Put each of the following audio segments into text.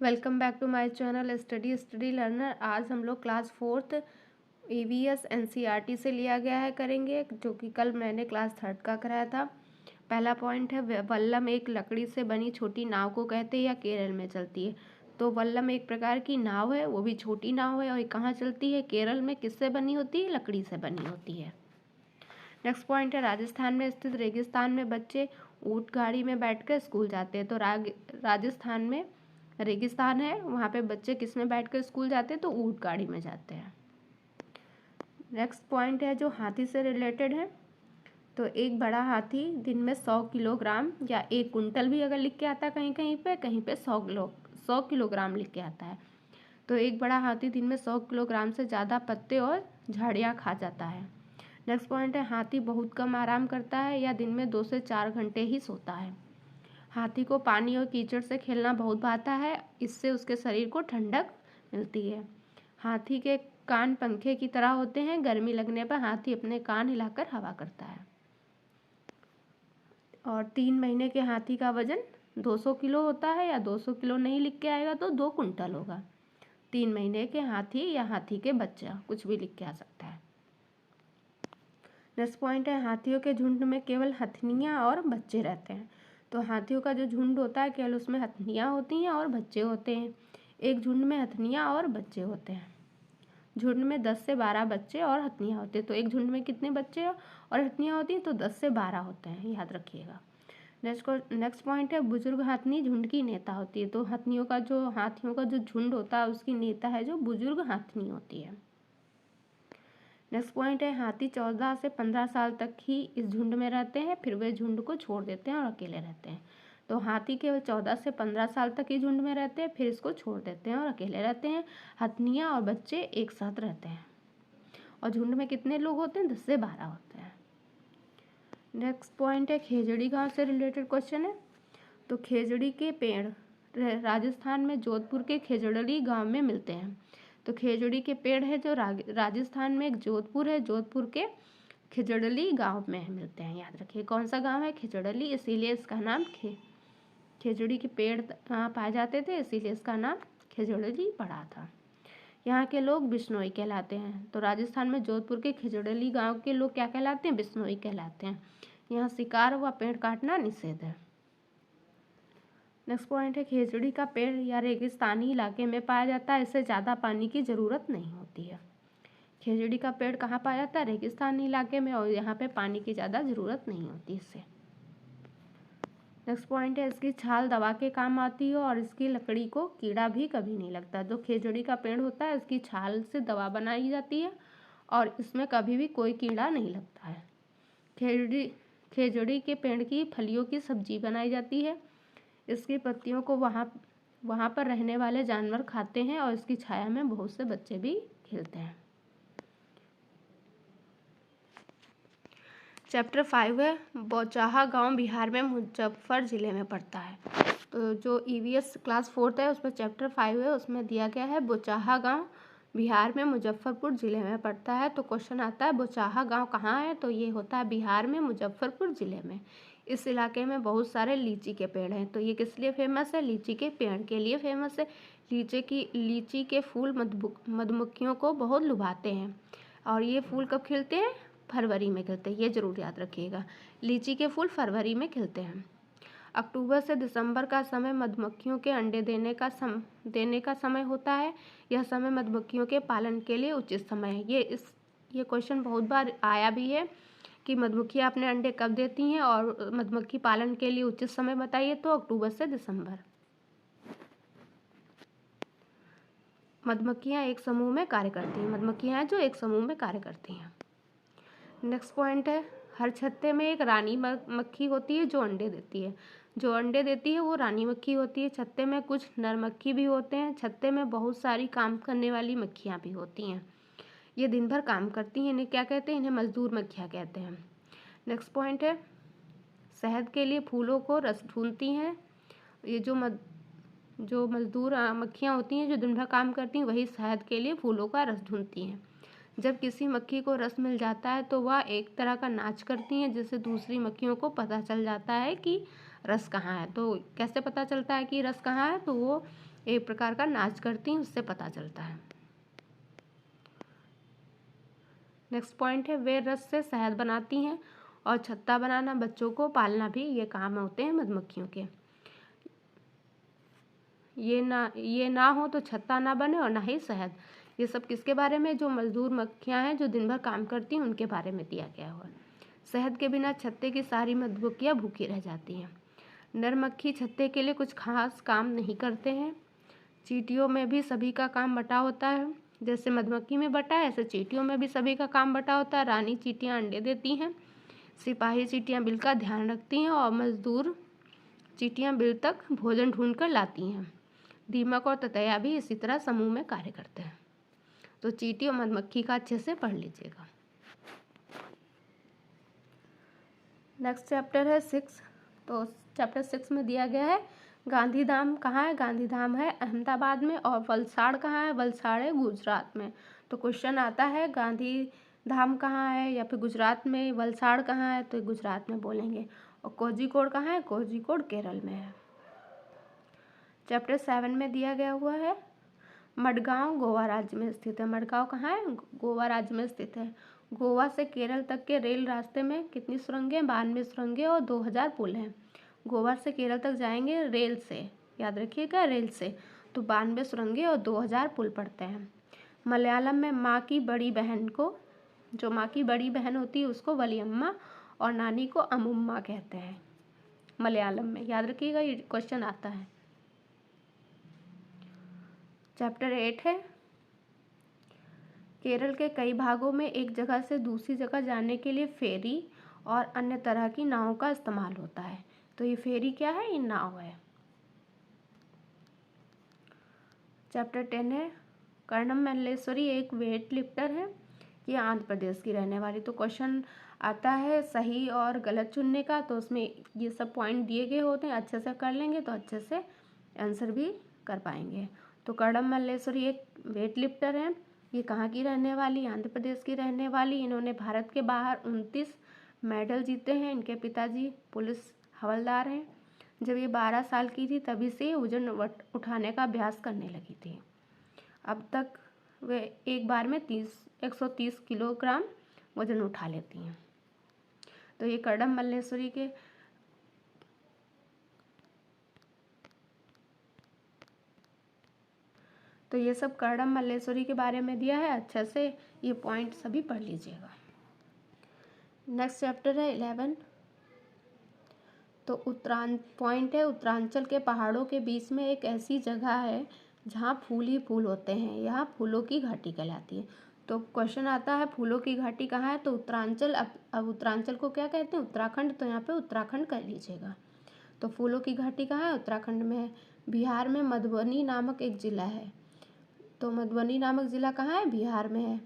Welcome back to my channel study learner. आज हम लोग क्लास 4th EVS NCERT से लिया गया है करेंगे, जो कि कल मैंने क्लास 3rd का कराया था। पहला पॉइंट है वल्लम एक लकड़ी से बनी छोटी नाव को कहते हैं या केरल में चलती है। तो वल्लम एक प्रकार की नाव है, वो भी छोटी नाव है और ये कहाँ चलती है? केरल में। किससे बनी होती है? लकड़ी से बनी होती है। नेक्स्ट पॉइंट है राजस्थान में स्थित रेगिस्तान में बच्चे ऊंट गाड़ी में बैठकर स्कूल जाते हैं। तो राजस्थान में रेगिस्तान है, वहाँ पे बच्चे किस में बैठकर स्कूल जाते हैं? तो ऊंट गाड़ी में जाते हैं। नेक्स्ट पॉइंट है जो हाथी से रिलेटेड है। तो एक बड़ा हाथी दिन में 100 किलोग्राम या 1 कुंटल भी अगर लिख के आता है कहीं पे 100 किलोग्राम लिख के आता है। तो एक बड़ा हाथी दिन में 100 किलोग्राम से ज़्यादा पत्ते और झाड़ियाँ खा जाता है। नेक्स्ट पॉइंट है हाथी बहुत कम आराम करता है या दिन में 2 से 4 घंटे ही सोता है। हाथी को पानी और कीचड़ से खेलना बहुत भाता है, इससे उसके शरीर को ठंडक मिलती है। हाथी के कान पंखे की तरह होते हैं, गर्मी लगने पर हाथी अपने कान हिलाकर हवा करता है। और 3 महीने के हाथी का वजन 200 किलो होता है, या 200 किलो नहीं लिख के आएगा तो 2 कुंटल होगा। 3 महीने के हाथी या हाथी के बच्चा, कुछ भी लिख के आ सकता है। नेक्स्ट पॉइंट है हाथियों के झुंड में केवल हथनियाँ और बच्चे रहते हैं। तो हाथियों का जो झुंड होता है केवल उसमें हथनियाँ होती हैं और बच्चे होते हैं। एक झुंड में हथनियाँ और बच्चे होते हैं। झुंड में 10 से 12 बच्चे और हथनियाँ होते हैं। तो एक झुंड में कितने बच्चे और हथनियाँ होती हैं? तो 10 से 12 होते हैं, याद रखिएगा। नेक्स्ट पॉइंट है बुजुर्ग हाथनी झुंड की नेता होती है। तो हाथियों का जो झुंड होता है उसकी नेता है जो बुजुर्ग हाथनी होती है। नेक्स्ट पॉइंट है हाथी 14 से 15 साल तक ही इस झुंड में रहते हैं, फिर वे झुंड को छोड़ देते हैं और अकेले रहते हैं। तो हाथी केवल 14 से 15 साल तक ही झुंड में रहते हैं, फिर इसको छोड़ देते हैं और अकेले रहते हैं। हथनियाँ और बच्चे एक साथ रहते हैं। और झुंड में कितने लोग होते हैं? 10 से 12 होते हैं। नेक्स्ट पॉइंट है खेजड़ी गांव से रिलेटेड क्वेश्चन है। तो खेजड़ी के पेड़ राजस्थान में जोधपुर के खेजड़ी गांव में मिलते हैं। तो खेजड़ी के पेड़ है जो राजस्थान में एक जोधपुर है, जोधपुर के खिजड़ली गांव में मिलते हैं। याद रखिए कौन सा गांव है? खिजड़ली, इसीलिए इसका नाम खेजड़ी के पेड़ पाए जाते थे, इसीलिए इसका नाम खिजड़ली पड़ा था। यहाँ के लोग बिश्नोई कहलाते हैं। तो राजस्थान में जोधपुर के खिजड़ली गांव के लोग क्या कहलाते हैं? बिश्नोई कहलाते हैं। यहाँ शिकार व पेड़ काटना निषेध है। नेक्स्ट पॉइंट है खेजड़ी का पेड़ या रेगिस्तानी इलाके में पाया जाता है, इससे ज़्यादा पानी की ज़रूरत नहीं होती है। खेजड़ी का पेड़ कहाँ पाया जाता है? रेगिस्तानी इलाके में, और यहाँ पे पानी की ज़्यादा ज़रूरत नहीं होती इससे। नेक्स्ट पॉइंट है इसकी छाल दवा के काम आती है और इसकी लकड़ी को कीड़ा भी कभी नहीं लगता। जो खेजड़ी का पेड़ होता है इसकी छाल से दवा बनाई जाती है और इसमें कभी भी कोई कीड़ा नहीं लगता है। खेजड़ी के पेड़ की फलियों की सब्जी बनाई जाती है। इसकी पत्तियों को वहाँ पर रहने वाले जानवर खाते हैं और इसकी छाया में बहुत से बच्चे भी खेलते हैं। चैप्टर 5 है बोचाहा गांव बिहार में मुजफ्फर ज़िले में पड़ता है। तो जो EVS क्लास 4th है उसमें चैप्टर 5 है, उसमें दिया गया है बोचाहा गांव बिहार में मुजफ्फरपुर ज़िले में पड़ता है। तो क्वेश्चन आता है बोचाहा गांव कहाँ है? तो ये होता है बिहार में मुजफ्फरपुर ज़िले में। इस इलाके में बहुत सारे लीची के पेड़ हैं। तो ये किस लिए फेमस है? लीची के पेड़ के लिए फेमस है। लीची के फूल मधुमक्खियों को बहुत लुभाते हैं। और ये फूल कब खिलते हैं? फरवरी में खिलते हैं, ये ज़रूर याद रखिएगा। लीची के फूल फरवरी में खिलते हैं। अक्टूबर से दिसंबर का समय मधुमक्खियों के अंडे देने का समय होता है। यह समय मधुमक्खियों के पालन के लिए उचित समय है। ये क्वेश्चन बहुत बार आया भी है कि मधुमक्खियाँ अपने अंडे कब देती हैं और मधुमक्खी पालन के लिए उचित समय बताइए। तो अक्टूबर से दिसंबर। मधुमक्खियाँ एक समूह में कार्य करती हैं। मधुमक्खियाँ हैं जो एक समूह में कार्य करती हैं। नेक्स्ट पॉइंट है हर छत्ते में एक रानी मक्खी होती है जो अंडे देती है। जो अंडे देती है वो रानी मक्खी होती है। छत्ते में कुछ नर मक्खी भी होते हैं। छत्ते में बहुत सारी काम करने वाली मक्खियाँ भी होती हैं। ये दिन भर काम करती हैं। इन्हें क्या कहते हैं? इन्हें मजदूर मक्खियाँ कहते हैं। नेक्स्ट पॉइंट है शहद के लिए फूलों को रस ढूंढती हैं। ये जो मजदूर मक्खियाँ होती हैं जो दिन भर काम करती हैं, वही शहद के लिए फूलों का रस ढूंढती हैं। जब किसी मक्खी को रस मिल जाता है तो वह एक तरह का नाच करती हैं, जिससे दूसरी मक्खियों को पता चल जाता है कि रस कहाँ है। तो कैसे पता चलता है कि रस कहाँ है? तो वो एक प्रकार का नाच करती हैं, उससे पता चलता है। नेक्स्ट पॉइंट है वे रस से शहद बनाती हैं और छत्ता बनाना, बच्चों को पालना भी ये काम होते हैं मधुमक्खियों के। ये ना हो तो छत्ता ना बने और ना ही शहद। ये सब किसके बारे में? जो मजदूर मक्खियाँ हैं जो दिन भर काम करती हैं उनके बारे में दिया गया हुआ। शहद के बिना छत्ते की सारी मधुमक्खियाँ भूखी रह जाती हैं। नर मक्खी छत्ते के लिए कुछ खास काम नहीं करते हैं। चींटियों में भी सभी का काम बटा होता है, जैसे मधुमक्खी में बटा है ऐसे चींटियों में भी सभी का काम बटा होता है। रानी चींटियाँ अंडे देती हैं, सिपाही चींटियाँ बिल का ध्यान रखती हैं और मजदूर चींटियाँ बिल तक भोजन ढूंढ कर लाती हैं। दीमक और ततैया भी इसी तरह समूह में कार्य करते हैं। तो चींटी और मधुमक्खी का अच्छे से पढ़ लीजिएगा। नेक्स्ट चैप्टर है 6। तो चैप्टर 6 में दिया गया है गांधीधाम कहाँ है? गांधीधाम है अहमदाबाद में। और वलसाड़ कहाँ है? वलसाड़ है गुजरात में। तो क्वेश्चन आता है गांधीधाम कहाँ है या फिर गुजरात में, वलसाड़ कहाँ है? तो गुजरात में बोलेंगे। और कोझिकोड कहाँ है? कोझिकोड केरल में है। चैप्टर 7 में दिया गया हुआ है मडगांव गोवा राज्य में स्थित है। मडगांव कहाँ है? गोवा राज्य में स्थित है। गोवा से केरल तक के रेल रास्ते में कितनी सुरंगें? 92 सुरंगें और 2000 पुल हैं। गोवा से केरल तक जाएंगे रेल से, याद रखिएगा रेल से, तो 92 सुरंगें और 2000 पुल पड़ते हैं। मलयालम में माँ की बड़ी बहन को, जो माँ की बड़ी बहन होती है उसको वलियम्मा और नानी को अमुम्मा कहते हैं मलयालम में, याद रखिएगा, ये क्वेश्चन आता है। चैप्टर 8 है केरल के कई भागों में एक जगह से दूसरी जगह जाने के लिए फेरी और अन्य तरह की नावों का इस्तेमाल होता है। तो ये फेरी क्या है? ये नाव है। चैप्टर 10 है कर्णम मल्लेश्वरी एक वेट लिफ्टर है, ये आंध्र प्रदेश की रहने वाली। तो क्वेश्चन आता है सही और गलत चुनने का, तो उसमें ये सब पॉइंट दिए गए होते हैं, अच्छे से कर लेंगे तो अच्छे से आंसर भी कर पाएंगे। तो कर्णम मल्लेश्वरी एक वेट लिफ्टर है, ये कहाँ की रहने वाली? आंध्र प्रदेश की रहने वाली। इन्होंने भारत के बाहर 29 मेडल जीते हैं। इनके पिताजी पुलिस हवलदार हैं। जब ये 12 साल की थी तभी से वजन उठाने का अभ्यास करने लगी थी। अब तक वे एक बार में 130 किलोग्राम वजन उठा लेती हैं। तो ये कर्णम मल्लेश्वरी के तो ये सब कर्णम मल्लेश्वरी के बारे में दिया है, अच्छे से ये पॉइंट सभी पढ़ लीजिएगा। नेक्स्ट चैप्टर है 11। तो पॉइंट है उत्तरांचल के पहाड़ों के बीच में एक ऐसी जगह है जहाँ फूल ही फूल होते हैं, यहाँ फूलों की घाटी कहलाती है। तो क्वेश्चन आता है फूलों की घाटी कहाँ है? तो उत्तरांचल। अब उत्तरांचल को क्या कहते हैं? उत्तराखंड। तो यहाँ पे उत्तराखंड कर लीजिएगा। तो फूलों की घाटी कहाँ है? उत्तराखंड में है। बिहार में मधुबनी नामक एक ज़िला है। तो मधुबनी नामक ज़िला कहाँ है? बिहार में है।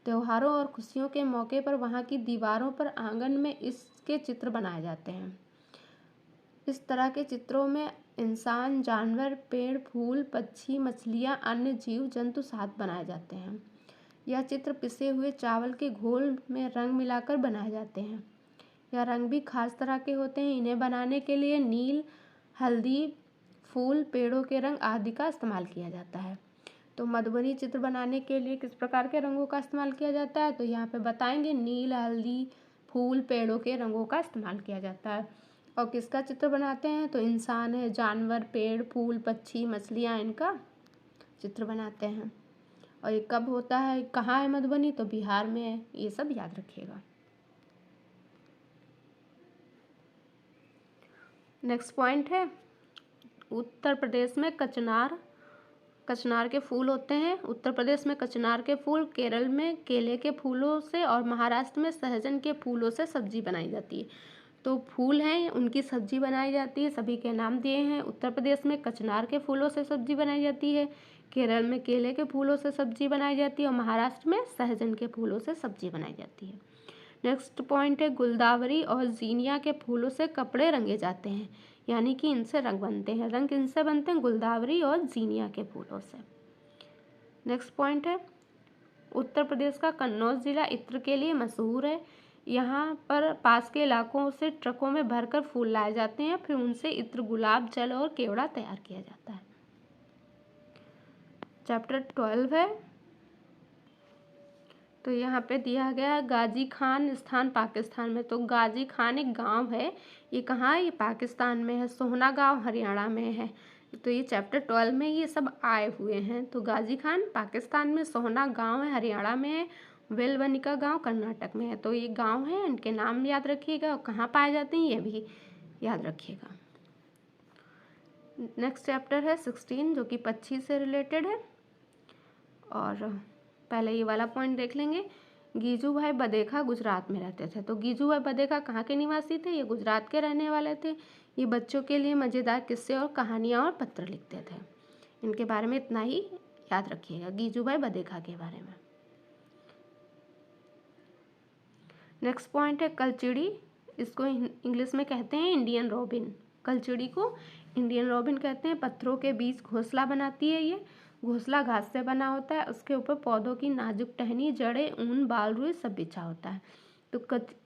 त्योहारों और खुशियों के मौके पर वहाँ की दीवारों पर आंगन में इसके चित्र बनाए जाते हैं। इस तरह के चित्रों में इंसान, जानवर, पेड़, फूल, पक्षी, मछलियाँ, अन्य जीव जंतु साथ बनाए जाते हैं। यह चित्र पिसे हुए चावल के घोल में रंग मिलाकर बनाए जाते हैं। यह रंग भी खास तरह के होते हैं। इन्हें बनाने के लिए नील, हल्दी, फूल, पेड़ों के रंग आदि का इस्तेमाल किया जाता है। तो मधुबनी चित्र बनाने के लिए किस प्रकार के रंगों का इस्तेमाल किया जाता है? तो यहाँ पे बताएंगे नील, हल्दी, फूल, पेड़ों के रंगों का इस्तेमाल किया जाता है। और किसका चित्र बनाते हैं? तो इंसान है, जानवर, पेड़, फूल, पक्षी, मछलियाँ, इनका चित्र बनाते हैं। और ये कब होता है, कहाँ है मधुबनी? तो बिहार में है। ये सब याद रखिएगा। नेक्स्ट पॉइंट है उत्तर प्रदेश में कचनार के फूल होते हैं। उत्तर प्रदेश में कचनार के फूल, केरल में केले के फूलों से और महाराष्ट्र में सहजन के फूलों से सब्जी बनाई जाती है। तो फूल हैं उनकी सब्जी बनाई जाती है, सभी के नाम दिए हैं। उत्तर प्रदेश में कचनार के फूलों से सब्जी बनाई जाती है, केरल में केले के फूलों से सब्जी बनाई जाती है और महाराष्ट्र में सहजन के फूलों से सब्जी बनाई जाती है। नेक्स्ट पॉइंट है गुलदावरी और जीनिया के फूलों से कपड़े रंगे जाते हैं, यानी कि इनसे रंग बनते हैं। रंग किनसे बनते हैं? गुलदावरी और जीनिया के फूलों से। नेक्स्ट पॉइंट है उत्तर प्रदेश का कन्नौज जिला इत्र के लिए मशहूर है। यहाँ पर पास के इलाकों से ट्रकों में भरकर फूल लाए जाते हैं, फिर उनसे इत्र, गुलाब जल और केवड़ा तैयार किया जाता है। चैप्टर 12 है। तो यहाँ पे दिया गया है गाजी खान स्थान पाकिस्तान में। तो गाजी खान एक गांव है, ये कहाँ है? ये पाकिस्तान में है। सोहना गांव हरियाणा में है। तो ये चैप्टर 12 में ये सब आए हुए हैं। तो गाजी खान पाकिस्तान में, सोहना गांव है हरियाणा में है, वेलवनिका गांव कर्नाटक में है। तो ये गांव है, इनके नाम याद रखिएगा और कहाँ पाए जाते हैं ये भी याद रखिएगा। नेक्स्ट चैप्टर है 16 जो कि पक्षी से रिलेटेड है। और पहले ये वाला पॉइंट देख लेंगे। गीजूभाई बदेखा गुजरात में रहते थे। तो गीजूभाई बदेखा कहाँ के निवासी थे? ये गुजरात के रहने वाले थे। ये बच्चों के लिए मज़ेदार किस्से और कहानियाँ और पत्र लिखते थे। इनके बारे में इतना ही याद रखिएगा गीजूभाई बदेखा के बारे में। नेक्स्ट पॉइंट है कलचिड़ी। इसको इंग्लिश में कहते हैं इंडियन रॉबिन। कलचिड़ी को इंडियन रॉबिन कहते हैं। पत्थरों के बीच घोंसला बनाती है ये। घोंसला घास से बना होता है। उसके ऊपर पौधों की नाजुक टहनी, जड़ें, ऊन, बाल, रुई सब बिछा होता है। तो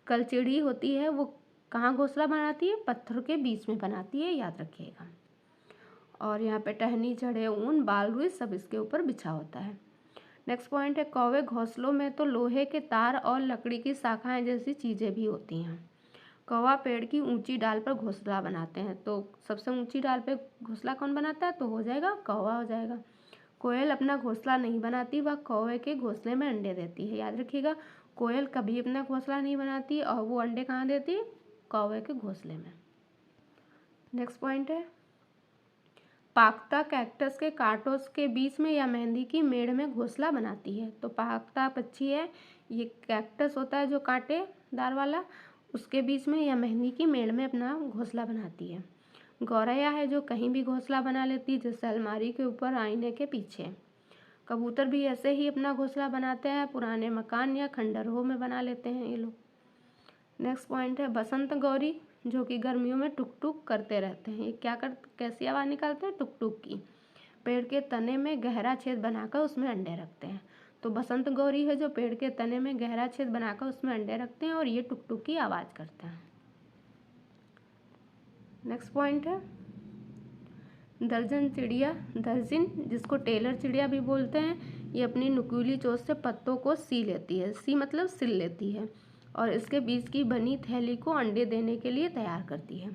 कलचिड़ी होती है वो कहाँ घोंसला बनाती है? पत्थर के बीच में बनाती है, याद रखिएगा। और यहाँ पे टहनी, जड़ें, ऊन, बाल, रुई सब इसके ऊपर बिछा होता है। नेक्स्ट पॉइंट है कौवे घोंसलों में तो लोहे के तार और लकड़ी की शाखाएं जैसी चीज़ें भी होती हैं। कौवा पेड़ की ऊंची डाल पर घोंसला बनाते हैं। तो सबसे ऊंची डाल पे घोंसला कौन बनाता है? तो हो जाएगा कौवा हो जाएगा। कोयल अपना घोंसला नहीं बनाती, वह कौवे के घोंसले में अंडे देती है। याद रखिएगा कोयल कभी अपना घोंसला नहीं बनाती और वो अंडे कहाँ देती है? कौवे के घोंसले में। नेक्स्ट पॉइंट है पाक्ता कैक्टस के कांटों के बीच में या मेहंदी की मेड़ में घोंसला बनाती है। तो पाक्ता पक्षी है, ये कैक्टस होता है जो कांटेदार वाला, उसके बीच में या मेहंदी की मेड़ में अपना घोंसला बनाती है। गौरैया है जो कहीं भी घोंसला बना लेती है, जैसे अलमारी के ऊपर, आईने के पीछे। कबूतर भी ऐसे ही अपना घोंसला बनाते हैं, पुराने मकान या खंडहरों में बना लेते हैं ये लोग। नेक्स्ट पॉइंट है बसंत गौरी जो कि गर्मियों में टुक टुक करते रहते हैं। ये क्या कैसी आवाज़ निकालते हैं? टुक टुक की। पेड़ के तने में गहरा छेद बनाकर उसमें अंडे रखते हैं। तो बसंत गौरी है जो पेड़ के तने में गहरा छेद बनाकर उसमें अंडे रखते हैं और ये टुक टुक की आवाज़ करते हैं। नेक्स्ट पॉइंट है दर्जन चिड़िया। दर्जन जिसको टेलर चिड़िया भी बोलते हैं, ये अपनी नुकीली चोंच से पत्तों को सी लेती है। सी मतलब सिल लेती है और इसके बीच की बनी थैली को अंडे देने के लिए तैयार करती है।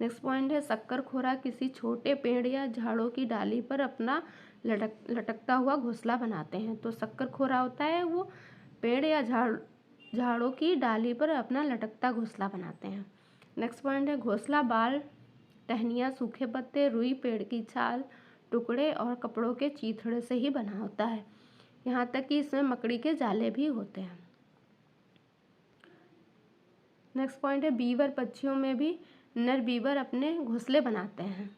नेक्स्ट पॉइंट है शक्करखोरा किसी छोटे पेड़ या झाड़ों की डाली पर अपना लटकता हुआ घोंसला बनाते हैं। तो शक्करखोरा होता है वो पेड़ या झाड़ों की डाली पर अपना लटकता घोंसला बनाते हैं। नेक्स्ट पॉइंट है घोंसला बाल, टहनियाँ, सूखे पत्ते, रुई, पेड़ की छाल, टुकड़े और कपड़ों के चीथड़े से ही बना होता है। यहाँ तक कि इसमें मकड़ी के जाले भी होते हैं। नेक्स्ट पॉइंट है बीवर। पक्षियों में भी नर बीवर अपने घोंसले बनाते हैं।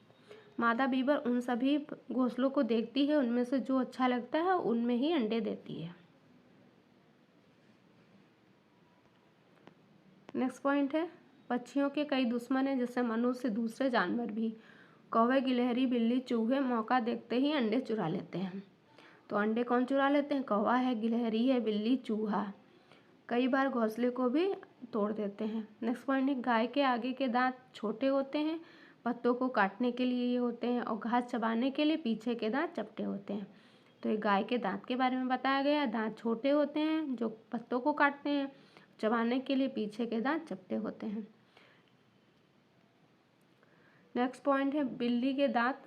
मादा बीवर उन सभी घोंसलों को देखती है, उनमें से जो अच्छा लगता है उनमें ही अंडे देती है। नेक्स्ट पॉइंट है पक्षियों के कई दुश्मन हैं, जैसे मनुष्य, दूसरे जानवर भी। कौवे, गिलहरी, बिल्ली, चूहे मौका देखते ही अंडे चुरा लेते हैं। तो अंडे कौन चुरा लेते हैं? कौवा है, गिलहरी है, बिल्ली, चूहा। कई बार घोंसले को भी तोड़ देते हैं। नेक्स्ट पॉइंट है गाय के आगे के दांत छोटे होते हैं, पत्तों को काटने के लिए ये होते हैं, और घास चबाने के लिए पीछे के दांत चपटे होते हैं। तो ये गाय के दांत के बारे में बताया गया है। दांत छोटे होते हैं जो पत्तों को काटते हैं, चबाने के लिए पीछे के दांत चपटे होते हैं। नेक्स्ट पॉइंट है बिल्ली के दांत।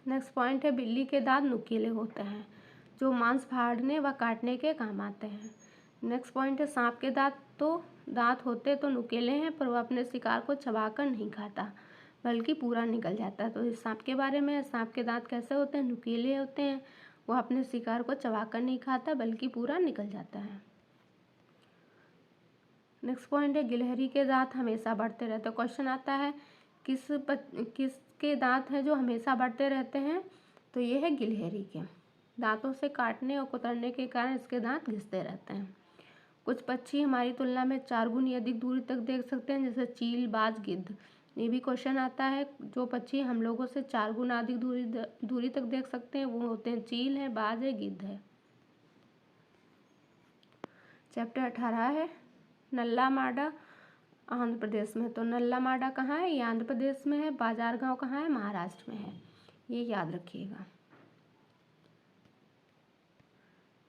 नेक्स्ट पॉइंट है बिल्ली के दांत नुकीले होते हैं जो मांस फाड़ने व काटने के काम आते हैं। नेक्स्ट पॉइंट है सांप के दांत होते तो नुकीले हैं, पर वह अपने शिकार को चबाकर नहीं खाता बल्कि पूरा निकल जाता है। तो इस सांप के बारे में, सांप के दांत कैसे होते हैं? नुकीले होते हैं, वह अपने शिकार को चबाकर नहीं खाता बल्कि पूरा निकल जाता है। नेक्स्ट पॉइंट है गिलहरी के दांत हमेशा बढ़ते रहते हैं। क्वेश्चन आता है किसके दांत हैं जो हमेशा बढ़ते रहते हैं? तो ये है गिलहरी के। दांतों से काटने और कुतरने के कारण इसके दांत घिसते रहते हैं। कुछ पक्षी हमारी तुलना में 4 गुनी अधिक दूरी तक देख सकते हैं, जैसे चील, बाज, गिद्ध। ये भी क्वेश्चन आता है जो पक्षी हम लोगों से 4 गुना अधिक दूरी तक देख सकते हैं, वो होते हैं चील है, बाज है, गिद्ध है। चैप्टर 18 है नल्ला माडा, आंध्र प्रदेश में। तो नल्ला माडा कहाँ है? ये आंध्र प्रदेश में है। बाजार गांव कहाँ है? महाराष्ट्र में है। ये याद रखिएगा।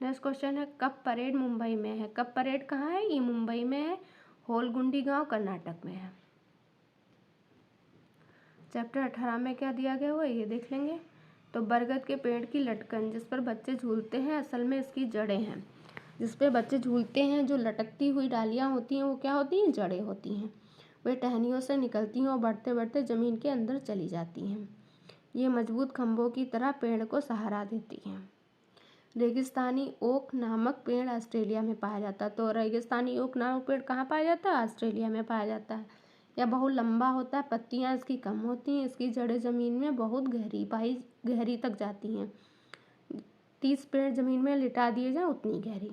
नेक्स्ट क्वेश्चन है कब परेड मुंबई में है। कब परेड कहाँ है, ये मुंबई में है, होलगुंडी गांव कर्नाटक में है। चैप्टर 18 में क्या दिया गया हुआ ये देख लेंगे। तो बरगद के पेड़ की लटकन जिस पर बच्चे झूलते हैं असल में इसकी जड़ें हैं। जिस पे बच्चे झूलते हैं जो लटकती हुई डालियाँ होती हैं वो क्या होती हैं, जड़ें होती हैं। वे टहनियों से निकलती हैं और बढ़ते बढ़ते ज़मीन के अंदर चली जाती हैं। ये मजबूत खंभों की तरह पेड़ को सहारा देती हैं। रेगिस्तानी ओक नामक पेड़ ऑस्ट्रेलिया में पाया जाता है। तो रेगिस्तानी ओक नामक पेड़ कहाँ पाया जाता है, ऑस्ट्रेलिया में पाया जाता है। यह बहुत लंबा होता है, पत्तियाँ इसकी कम होती हैं, इसकी जड़ें ज़मीन में बहुत गहरी तक जाती हैं। 30 पेड़ ज़मीन में लिटा दिए जाए उतनी गहरी,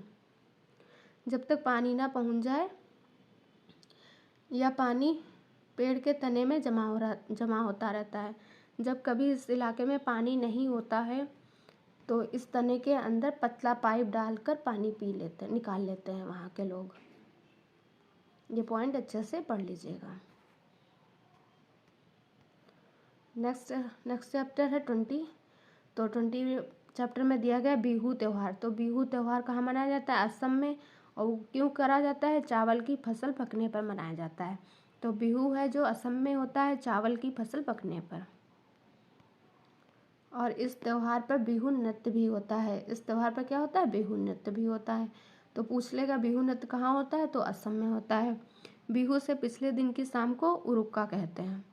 जब तक पानी ना पहुँच जाए या पानी पेड़ के तने में जमा होता रहता है। जब कभी इस इलाके में पानी नहीं होता है तो इस तने के अंदर पतला पाइप डालकर पानी निकाल लेते हैं वहाँ के लोग। ये पॉइंट अच्छे से पढ़ लीजिएगा। नेक्स्ट चैप्टर है 20। तो 20 चैप्टर में दिया गया बिहू त्यौहार। तो बिहू त्यौहार कहाँ मनाया जाता है, असम में। और क्यों करा जाता है, चावल की फसल पकने पर मनाया जाता है। तो बिहू है जो असम में होता है चावल की फसल पकने पर। और इस त्यौहार पर बिहू नृत्य भी होता है। इस त्यौहार पर क्या होता है, बिहू नृत्य भी होता है। तो पूछ लेगा बिहू नृत्य कहाँ होता है, तो असम में होता है। बिहू से पिछले दिन की शाम को उरुक्का कहते हैं।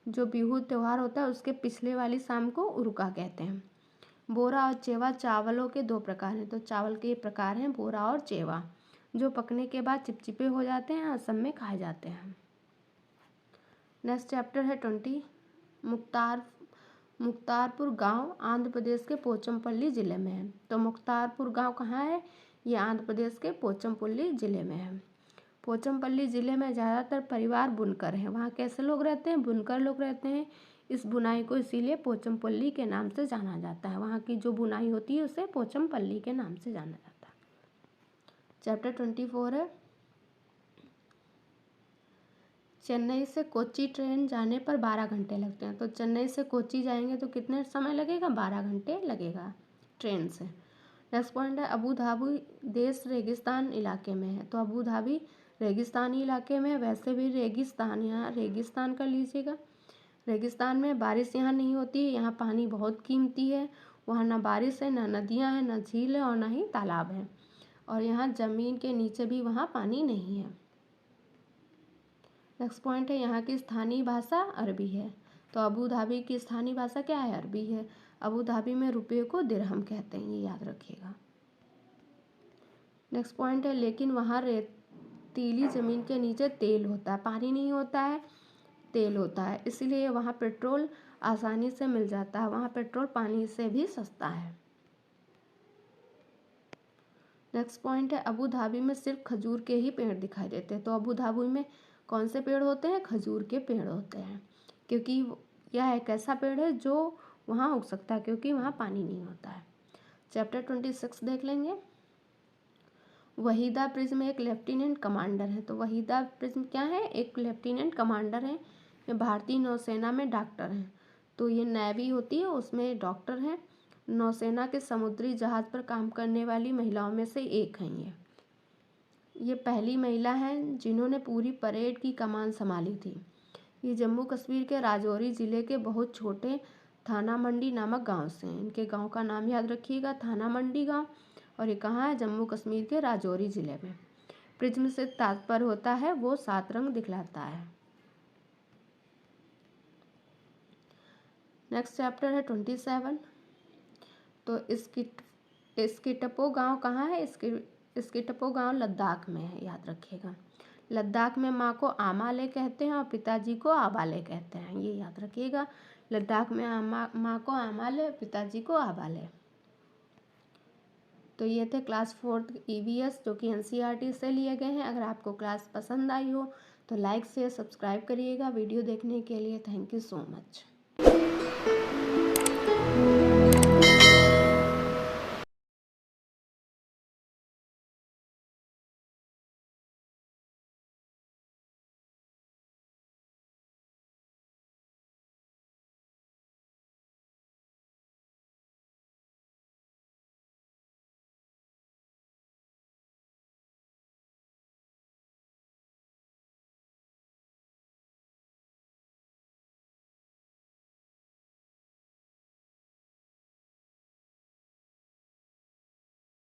जो बिहू त्यौहार होता है उसके पिछले वाली शाम को उरुक्का कहते हैं। बोरा और चेवा चावलों के 2 प्रकार हैं। तो चावल के ये प्रकार हैं बोरा और चेवा, जो पकने के बाद चिपचिपे हो जाते हैं, असम में खाए जाते हैं। नेक्स्ट चैप्टर है 20। मुख्तारपुर गांव आंध्र प्रदेश के पोचमपल्ली ज़िले में है। तो मुख्तारपुर गांव कहाँ है, ये आंध्र प्रदेश के पोचमपल्ली ज़िले में है। पोचमपल्ली ज़िले में ज़्यादातर परिवार बुनकर हैं। वहाँ कैसे लोग रहते हैं, बुनकर लोग रहते हैं। इस बुनाई को इसीलिए पोचमपल्ली के नाम से जाना जाता है। वहाँ की जो बुनाई होती है उसे पोचमपल्ली के नाम से जाना जाता है। चैप्टर 24 है चेन्नई से कोच्चि ट्रेन जाने पर 12 घंटे लगते हैं। तो चेन्नई से कोच्चि जाएंगे तो कितने समय लगेगा, 12 घंटे लगेगा ट्रेन से। नेक्स्ट पॉइंट है अबू धाबी देश रेगिस्तान इलाके में है। तो अबू धाबी रेगिस्तानी इलाके में, वैसे भी रेगिस्तान, यहाँ रेगिस्तान कर लीजिएगा। रेगिस्तान में बारिश यहाँ नहीं होती है, यहाँ पानी बहुत कीमती है। वहाँ ना बारिश है, ना नदियाँ हैं, ना झील है और ना ही तालाब है। और यहाँ ज़मीन के नीचे भी वहाँ पानी नहीं है। नेक्स्ट पॉइंट है यहाँ की स्थानीय भाषा अरबी है। तो अबू धाबी की स्थानीय भाषा क्या है, अरबी है। अबू धाबी में रुपये को दिरहम कहते हैं, ये याद रखिएगा। नेक्स्ट पॉइंट है लेकिन वहाँ रेतीली ज़मीन के नीचे तेल होता है, पानी नहीं होता है, तेल होता है, इसीलिए वहाँ पेट्रोल आसानी से मिल जाता है। वहाँ पेट्रोल पानी से भी सस्ता है। नेक्स्ट पॉइंट है अबू धाबी में सिर्फ खजूर के ही पेड़ दिखाई देते हैं। तो अबू धाबी में कौन से पेड़ होते हैं, खजूर के पेड़ होते हैं, क्योंकि यह एक ऐसा पेड़ है जो वहाँ उग सकता है क्योंकि वहाँ पानी नहीं होता है। चैप्टर 26 देख लेंगे। वहीदा प्रिज्म एक लेफ्टिनेंट कमांडर है। तो वहीदा प्रिज्म क्या है, एक लेफ्टिनेंट कमांडर है। ये भारतीय नौसेना में डॉक्टर हैं। तो ये नेवी होती है उसमें डॉक्टर हैं। नौसेना के समुद्री जहाज़ पर काम करने वाली महिलाओं में से एक हैं ये पहली महिला हैं जिन्होंने पूरी परेड की कमान संभाली थी। ये जम्मू कश्मीर के राजौरी ज़िले के बहुत छोटे थाना मंडी नामक गांव से हैं। इनके गांव का नाम याद रखिएगा, थाना मंडी गांव। और ये कहाँ है, जम्मू कश्मीर के राजौरी ज़िले में। प्रिज्म से तात्पर्य होता है वो 7 रंग दिखलाता है। नेक्स्ट चैप्टर है 27। तो स्किटपो गांव कहाँ है, स्किटपो गांव लद्दाख में है, याद रखिएगा। लद्दाख में माँ को आमाले कहते हैं और पिताजी को आबाले कहते हैं, ये याद रखिएगा। लद्दाख में माँ को आमाले, पिताजी को आबाले। तो ये थे क्लास 4 EVS जो कि NCERT से लिए गए हैं। अगर आपको क्लास पसंद आई हो तो लाइक शेयर सब्सक्राइब करिएगा। वीडियो देखने के लिए थैंक यू सो मच।